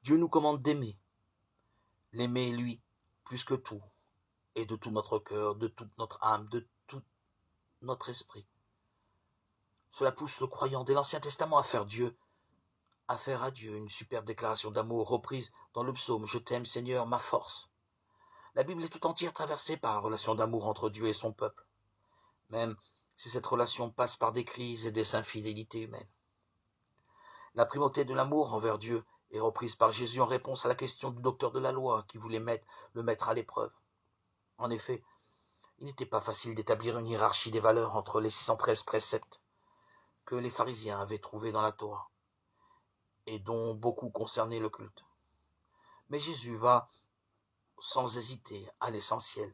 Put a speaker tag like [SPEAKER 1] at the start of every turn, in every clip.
[SPEAKER 1] Dieu nous commande d'aimer, l'aimer lui, plus que tout, et de tout notre cœur, de toute notre âme, de tout notre esprit. Cela pousse le croyant dès l'Ancien Testament à faire à Dieu une superbe déclaration d'amour reprise dans le psaume « Je t'aime Seigneur, ma force ». La Bible est tout entière traversée par la relation d'amour entre Dieu et son peuple, même si cette relation passe par des crises et des infidélités humaines. La primauté de l'amour envers Dieu est reprise par Jésus en réponse à la question du docteur de la loi qui voulait le mettre à l'épreuve. En effet, il n'était pas facile d'établir une hiérarchie des valeurs entre les 613 préceptes que les pharisiens avaient trouvés dans la Torah et dont beaucoup concernaient le culte. Mais Jésus va sans hésiter à l'essentiel,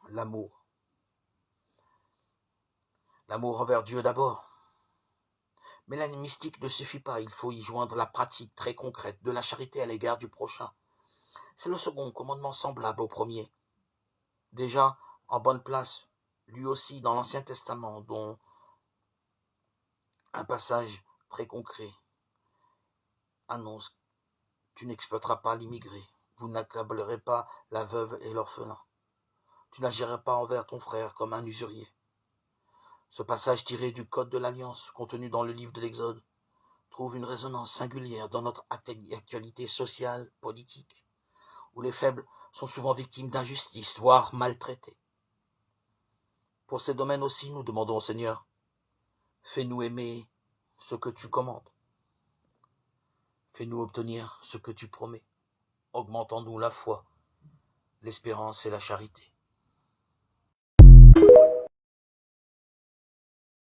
[SPEAKER 1] l'amour. L'amour envers Dieu d'abord. Mais la mystique ne suffit pas, il faut y joindre la pratique très concrète de la charité à l'égard du prochain. C'est le second commandement semblable au premier. Déjà en bonne place, lui aussi dans l'Ancien Testament, dont un passage très concret annonce « Tu n'exploiteras pas l'immigré, vous n'accablerez pas la veuve et l'orphelin, tu n'agiras pas envers ton frère comme un usurier. » Ce passage tiré du Code de l'Alliance, contenu dans le livre de l'Exode, trouve une résonance singulière dans notre actualité sociale, politique, où les faibles sont souvent victimes d'injustice, voire maltraités. Pour ces domaines aussi, nous demandons au Seigneur, fais-nous aimer ce que tu commandes. Fais-nous obtenir ce que tu promets. Augmentons-nous la foi, l'espérance et la charité.